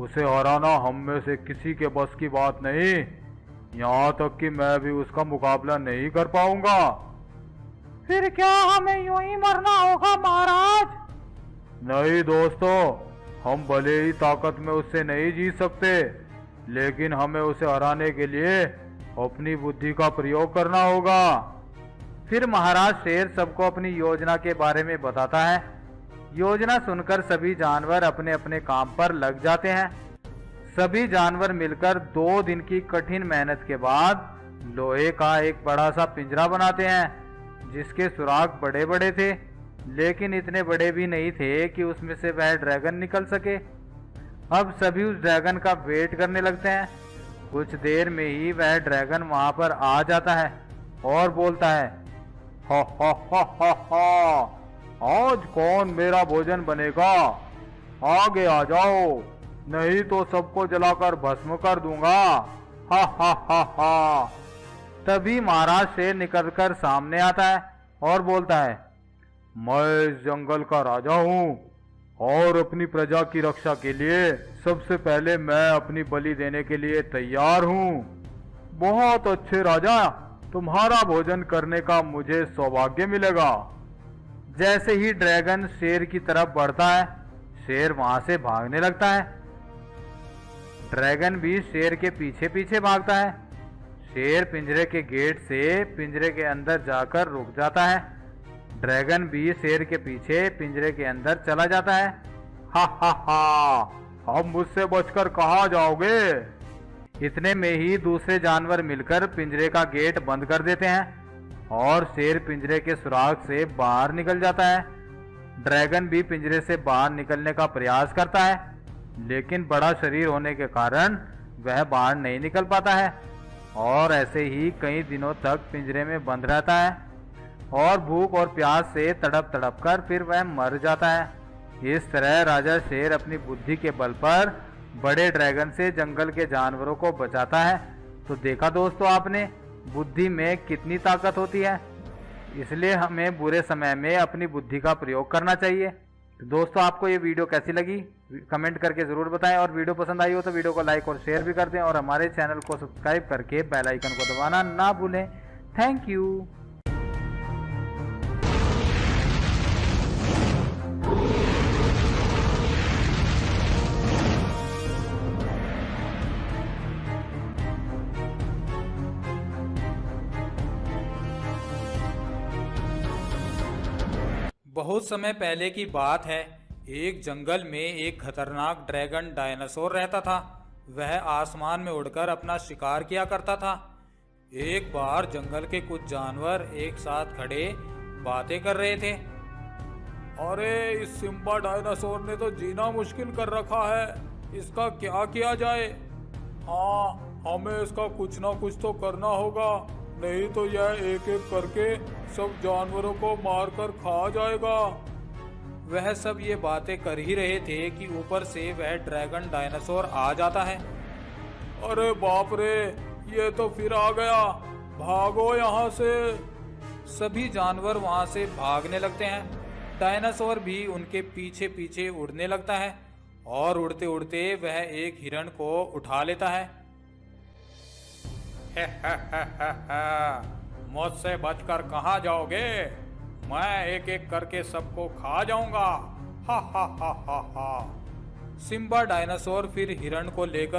उसे हराना हम में से किसी के बस की बात नहीं। यहाँ तक कि मैं भी उसका मुकाबला नहीं कर पाऊंगा। फिर क्या हमें यूं ही मरना होगा महाराज? नहीं दोस्तों, हम भले ही ताकत में उससे नहीं जीत सकते, लेकिन हमें उसे हराने के लिए अपनी बुद्धि का प्रयोग करना होगा। फिर महाराज शेर सबको अपनी योजना के बारे में बताता है। योजना सुनकर सभी जानवर अपने अपने काम पर लग जाते हैं। सभी जानवर मिलकर 2 दिन की कठिन मेहनत के बाद लोहे का एक बड़ा सा पिंजरा बनाते हैं, जिसके सुराख बड़े बड़े थे, लेकिन इतने बड़े भी नहीं थे कि उसमें से वह ड्रैगन निकल सके। अब सभी उस ड्रैगन का वेट करने लगते हैं। कुछ देर में ही वह ड्रैगन वहां पर आ जाता है और बोलता है, हा हा हा हा हा, आज कौन मेरा भोजन बनेगा? आगे आ जाओ, नहीं तो सबको जलाकर भस्म कर दूंगा। हा हा हा हा। तभी महाराज शेर निकलकर सामने आता है और बोलता है, मैं इस जंगल का राजा हूँ और अपनी प्रजा की रक्षा के लिए सबसे पहले मैं अपनी बलि देने के लिए तैयार हूँ। बहुत अच्छे राजा, तुम्हारा भोजन करने का मुझे सौभाग्य मिलेगा। जैसे ही ड्रैगन शेर की तरफ बढ़ता है, शेर वहां से भागने लगता है। ड्रैगन भी शेर के पीछे पीछे भागता है। शेर पिंजरे के गेट से पिंजरे के अंदर जाकर रुक जाता है। ड्रैगन भी शेर के पीछे पिंजरे के अंदर चला जाता है। हा हा हा, अब मुझसे बचकर कहाँ जाओगे? इतने में ही दूसरे जानवर मिलकर पिंजरे का गेट बंद कर देते हैं और शेर पिंजरे के सुराख से बाहर निकल जाता है। ड्रैगन भी पिंजरे से बाहर निकलने का प्रयास करता है, लेकिन बड़ा शरीर होने के कारण वह बाहर नहीं निकल पाता है और ऐसे ही कई दिनों तक पिंजरे में बंद रहता है और भूख और प्यास से तड़प तड़प कर फिर वह मर जाता है। इस तरह राजा शेर अपनी बुद्धि के बल पर बड़े ड्रैगन से जंगल के जानवरों को बचाता है। तो देखा दोस्तों आपने, बुद्धि में कितनी ताकत होती है। इसलिए हमें बुरे समय में अपनी बुद्धि का प्रयोग करना चाहिए। तो दोस्तों आपको ये वीडियो कैसी लगी कमेंट करके ज़रूर बताएं, और वीडियो पसंद आई हो तो वीडियो को लाइक और शेयर भी कर दें, और हमारे चैनल को सब्सक्राइब करके बेल आइकन को दबाना ना भूलें। Thank you. बहुत समय पहले की बात है। एक जंगल में एक खतरनाक ड्रैगन डायनासोर रहता था। वह आसमान में उड़कर अपना शिकार किया करता था। एक बार जंगल के कुछ जानवर एक साथ खड़े बातें कर रहे थे। अरे इस सिम्बा डायनासोर ने तो जीना मुश्किल कर रखा है, इसका क्या किया जाए? हाँ, हमें इसका कुछ ना कुछ तो करना होगा, नहीं तो यह एक एक करके सब जानवरों को मारकर खा जाएगा। वह सब ये बातें कर ही रहे थे कि ऊपर से वह ड्रैगन डायनासोर आ जाता है। अरे बाप रे, ये तो फिर आ गया, भागो यहाँ से। सभी जानवर वहां से भागने लगते हैं। डायनासोर भी उनके पीछे पीछे उड़ने लगता है और उड़ते उड़ते वह एक हिरण को उठा लेता है। मुझसे बचकर कहाँ जाओगे? मैं एक एक करके सबको खा जाऊंगा। हा हा हा हा हा। सिम्बा डायनासोर फिर हिरण को लेकर